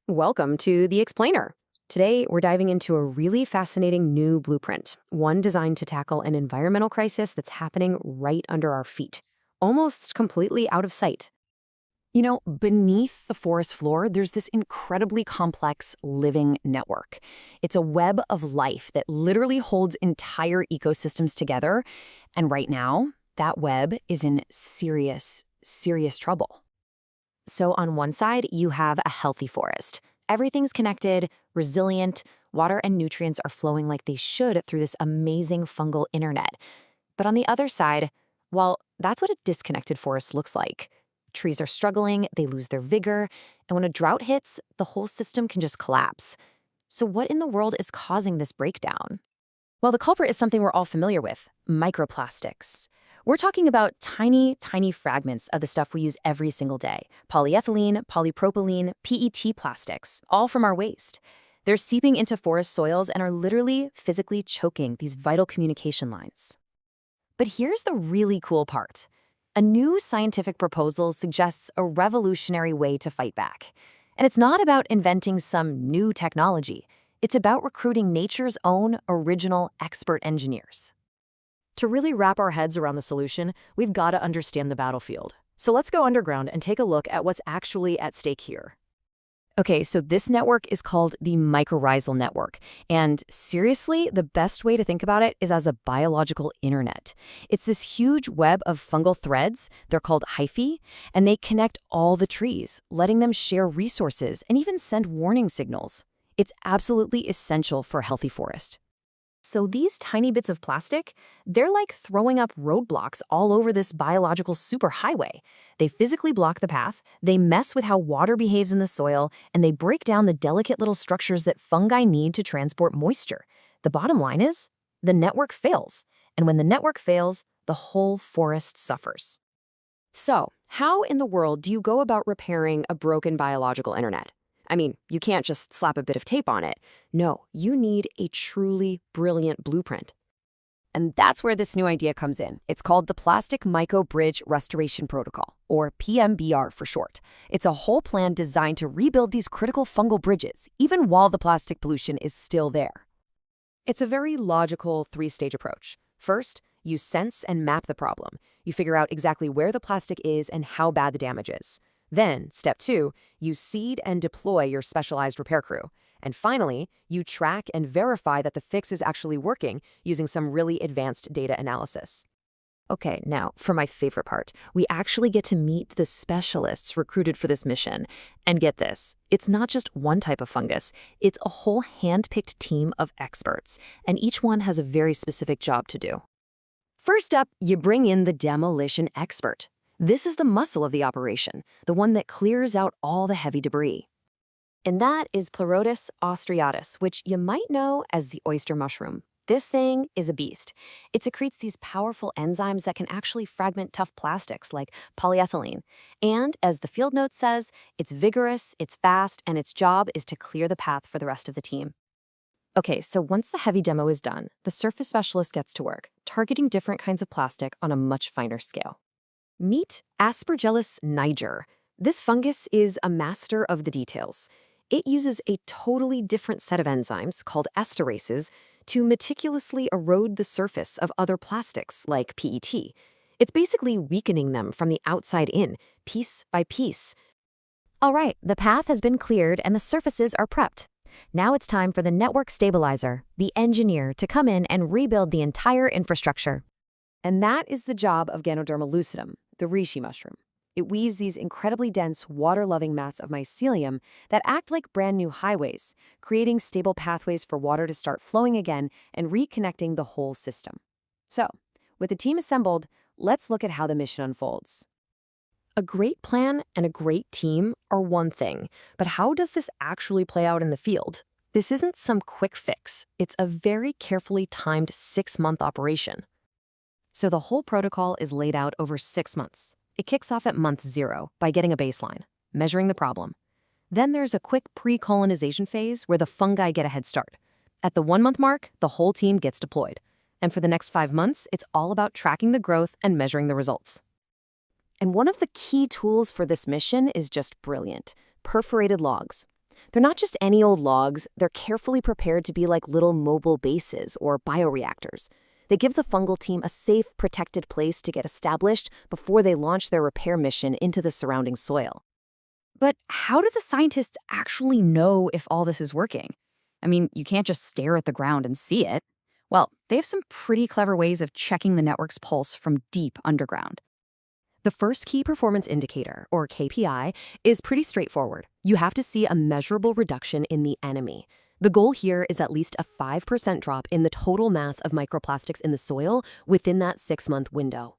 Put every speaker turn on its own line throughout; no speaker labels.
Welcome to The Explainer. Today, we're diving into a really fascinating new blueprint, one designed to tackle an environmental crisis that's happening right under our feet, almost completely out of sight.
Beneath the forest floor, there's this incredibly complex living network. It's a web of life that literally holds entire ecosystems together. And right now, that web is in serious, serious trouble.
So, on one side, you have a healthy forest. Everything's connected, resilient, water and nutrients are flowing like they should through this amazing fungal internet. But on the other side, well, that's what a disconnected forest looks like. Trees are struggling, they lose their vigor, and when a drought hits, the whole system can just collapse. So, what in the world is causing this breakdown? Well, the culprit is something we're all familiar with: microplastics. We're talking about tiny, tiny fragments of the stuff we use every single day: polyethylene, polypropylene, PET plastics, all from our waste. They're seeping into forest soils and are literally physically choking these vital communication lines. But here's the really cool part. A new scientific proposal suggests a revolutionary way to fight back. And it's not about inventing some new technology. It's about recruiting nature's own original expert engineers. To really wrap our heads around the solution, we've got to understand the battlefield. So let's go underground and take a look at what's actually at stake here. Okay, so this network is called the mycorrhizal network. And seriously, the best way to think about it is as a biological internet. It's this huge web of fungal threads, they're called hyphae, and they connect all the trees, letting them share resources and even send warning signals. It's absolutely essential for a healthy forest. So these tiny bits of plastic, they're like throwing up roadblocks all over this biological superhighway. They physically block the path, they mess with how water behaves in the soil, and they break down the delicate little structures that fungi need to transport moisture. The bottom line is, the network fails. And when the network fails, the whole forest suffers. So, how in the world do you go about repairing a broken biological internet? I mean, you can't just slap a bit of tape on it. No, you need a truly brilliant blueprint.
And that's where this new idea comes in. It's called the Plastic Myco Bridge Restoration Protocol, or PMBR for short. It's a whole plan designed to rebuild these critical fungal bridges, even while the plastic pollution is still there.
It's a very logical three-stage approach. First, you sense and map the problem. You figure out exactly where the plastic is and how bad the damage is. Then, step 2, you seed and deploy your specialized repair crew. And finally, you track and verify that the fix is actually working using some really advanced data analysis. Okay, now, for my favorite part, we actually get to meet the specialists recruited for this mission. And get this, it's not just one type of fungus, it's a whole hand-picked team of experts, and each one has a very specific job to do. First up, you bring in the demolition expert. This is the muscle of the operation, the one that clears out all the heavy debris. And that is Pleurotus austriatus, which you might know as the oyster mushroom. This thing is a beast. It secretes these powerful enzymes that can actually fragment tough plastics like polyethylene. And as the field note says, it's vigorous, it's fast, and its job is to clear the path for the rest of the team. Okay, so once the heavy demo is done, the surface specialist gets to work, targeting different kinds of plastic on a much finer scale. Meet Aspergillus niger. This fungus is a master of the details. It uses a totally different set of enzymes, called esterases, to meticulously erode the surface of other plastics, like PET. It's basically weakening them from the outside in, piece by piece. All right, the path has been cleared and the surfaces are prepped. Now it's time for the network stabilizer, the engineer, to come in and rebuild the entire infrastructure. And that is the job of Ganoderma lucidum, the reishi mushroom. It weaves these incredibly dense, water-loving mats of mycelium that act like brand new highways, creating stable pathways for water to start flowing again and reconnecting the whole system. So, with the team assembled, let's look at how the mission unfolds. A great plan and a great team are one thing, but how does this actually play out in the field? This isn't some quick fix. It's a very carefully timed 6-month operation. So the whole protocol is laid out over 6 months. It kicks off at month 0 by getting a baseline, measuring the problem. Then there's a quick pre-colonization phase where the fungi get a head start. At the 1-month mark, the whole team gets deployed. And for the next 5 months, it's all about tracking the growth and measuring the results. And one of the key tools for this mission is just brilliant: perforated logs. They're not just any old logs, they're carefully prepared to be like little mobile bases or bioreactors. They give the fungal team a safe, protected place to get established before they launch their repair mission into the surrounding soil.
But how do the scientists actually know if all this is working? I mean, you can't just stare at the ground and see it. Well, they have some pretty clever ways of checking the network's pulse from deep underground.
The first key performance indicator, or KPI, is pretty straightforward. You have to see a measurable reduction in the enemy. The goal here is at least a 5% drop in the total mass of microplastics in the soil within that 6-month window.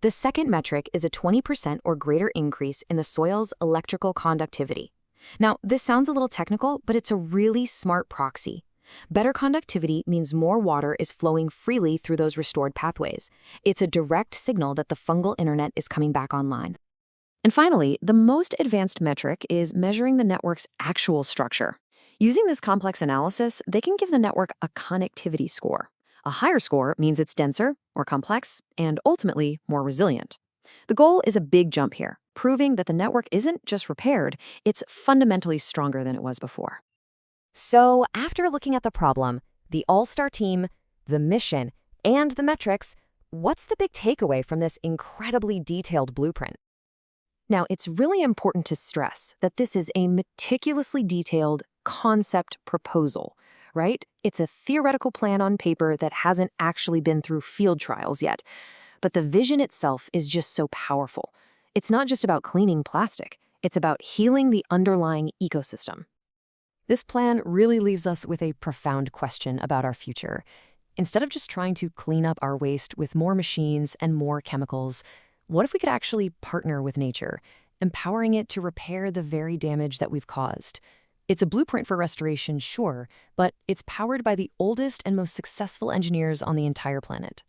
The second metric is a 20% or greater increase in the soil's electrical conductivity. Now, this sounds a little technical, but it's a really smart proxy. Better conductivity means more water is flowing freely through those restored pathways. It's a direct signal that the fungal internet is coming back online. And finally, the most advanced metric is measuring the network's actual structure. Using this complex analysis, they can give the network a connectivity score. A higher score means it's denser, more complex, and ultimately more resilient. The goal is a big jump here, proving that the network isn't just repaired, it's fundamentally stronger than it was before. So, after looking at the problem, the all-star team, the mission, and the metrics, what's the big takeaway from this incredibly detailed blueprint? Now, it's really important to stress that this is a meticulously detailed concept proposal, right? It's a theoretical plan on paper that hasn't actually been through field trials yet. But the vision itself is just so powerful. It's not just about cleaning plastic. It's about healing the underlying ecosystem. This plan really leaves us with a profound question about our future. Instead of just trying to clean up our waste with more machines and more chemicals, what if we could actually partner with nature, empowering it to repair the very damage that we've caused? It's a blueprint for restoration, sure, but it's powered by the oldest and most successful engineers on the entire planet.